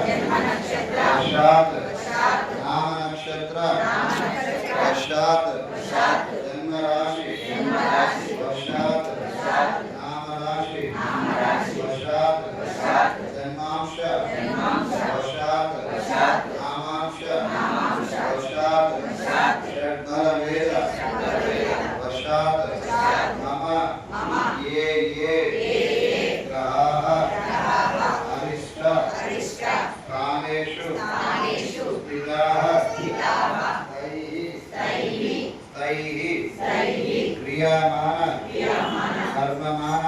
वशात् नाम नक्षत्र वशात् जन्म राशि वशात् नाम राशि वशात् जन्मांश वशात् नामांश वशात् षड्बल वेद वशात् मम ये ग्रहाः अरिष्ट कालेषु स्थिताः तैः क्रियमाण कर्ममान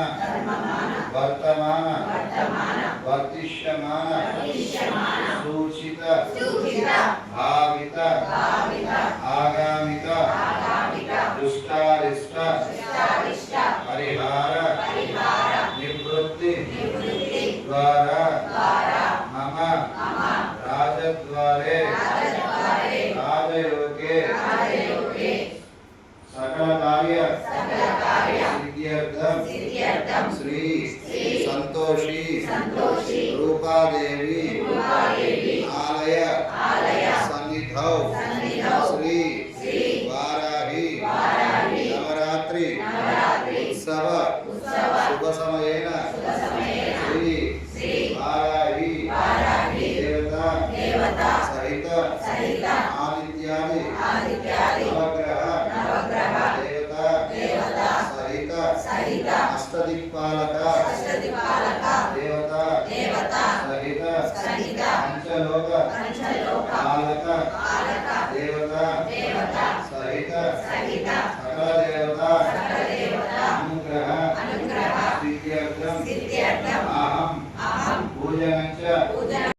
वर्तमान वर्तिष्यमान सूचित भावित आगामित दुष्टारिष्ट परिहार निवृत्ति द्वारा मम राजद्वारे राजयोगे सकल कार्य सिद्ध्यर्थम श्री संतोषी रूपादेवी आलय सन्निधौ श्री वाराही नवरात्रि उत्सव शुभ समयेन श्री वाराही देवता सहित आदित्यादि नवग्रह देवता सहित अष्टदिक्पालक देवता सहित पंचलोक पालक देवता सहित सकल देवता अनुग्रह सिद्ध्यर्थम अहं पूजनञ्च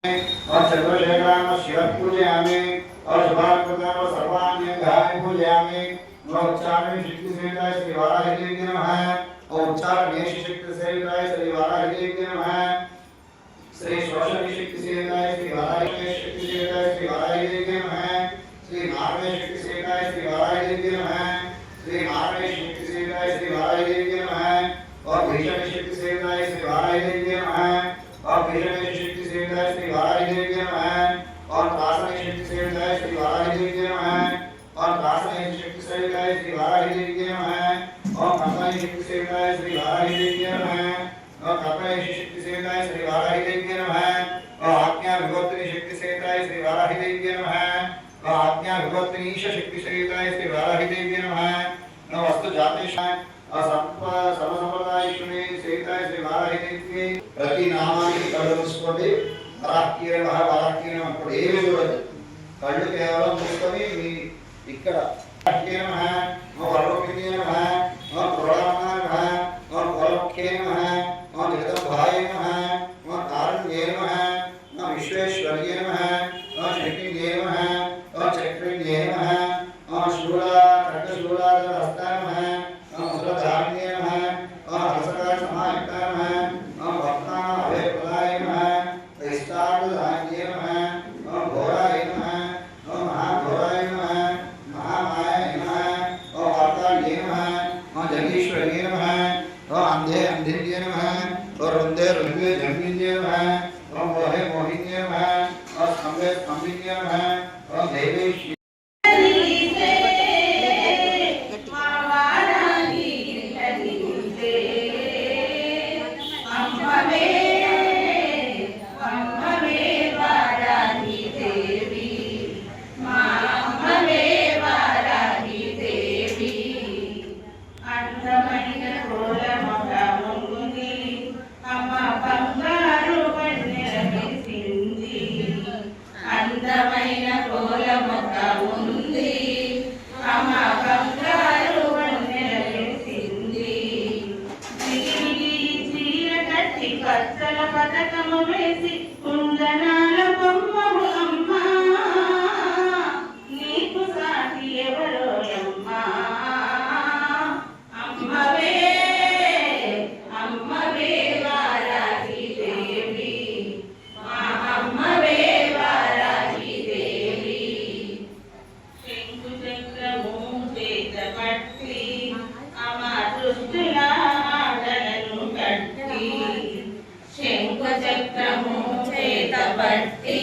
और सर्वशेखराम शिव पूजयामि और शुभारंभकर्म सर्वान्यंगाय पूजयामि और उच्चारण शक्ति सहिताय श्री वाराही देवी नमः और उच्चारण शक्ति सहिताय श्री वाराही देवी नमः श्री श्वसन शक्ति सहिताय श्री वाराही शक्ति सहिताय श्री वाराही देवी नमः श्री नारायण शक्ति सहिताय श्री वाराही देवी नमः श्री नारायण शक्ति सहिताय श्री वाराही देवी नमः और भीषण शक्ति सहिताय श्री वाराही देवी नमः और भीषण शक्ति सहिताय श्री वाराही देवी नमः और त्रासन शक्ति सहिताय श्री वाराही देवी नमः और त्रासन शक्ति सहिताय श्री वाराही देवी नमः और कंपन शक्ति सहिताय श्री वाराही देवी नमः और कंपन शक्ति सहिताय श्री वाराही देवी नमः और आज्ञा विभक्ति शक्ति सहिताय श्री वाराही देवी नमः और आज्ञा विभक्ति शक्ति सहिताय श्री वाराही देवी नमः और वस्तु जातेश और सर्वसंप्रदायिष्णे सहिताय श्री वाराही देवी प्रति नामानि कళ్ళు మూసుకొని వారాహ్య వారాహ్య అప్పుడు ఏమీ చూడదు కళ్ళు కేవలం మూసుకొని మీ ఇక్కడ వారాహ్య నమః ఓ వరలోకిని నమః ఓ పురాణాయ నమః ఓ వరలోక్యే నమః ఓ జగద్భాయ నమః ఓ కారుణ్యే నమః ఓ విశ్వేశ్వర్యే నమః ఓ శక్తియే నమః ఓ చక్రయే నమః ఓ శూలా ఖడ్గశూలా హస్తాయ నమః ఓ ముద్రధారణ్యే నమః ఓ హస్తకాయ సమాయుక్తాయ నమః ఓ భక్తానాం అభయప్రదాయ నమః इष्टार्थदायिने नमः ओम घोराय नमः ओम महाघोराय नमः महामायाय नमः ओम वार्ताये नमः ओम जगदीश्वर्ये नमः ओम अंधे अंधिन्ये नमः ओम रुंदे रुंदे जन्मिन्ये नमः ओम मोहे मोहिन्ये नमः ओम स्तंभे स्तंभिन्ये नमः ओम देवेश Amen. పథకము వేసి కుందనాల బొమ్మవు అమ్మా నీకు సాటి ఎవరో అమ్మా అమ్మవే అమ్మవే వారాహి దేవి మా అమ్మవే వారాహి దేవి శంకు చక్రము చేత పట్టి అమరుస్తుల ఆటలను కట్టి శంకు చక్రము చేత పట్టి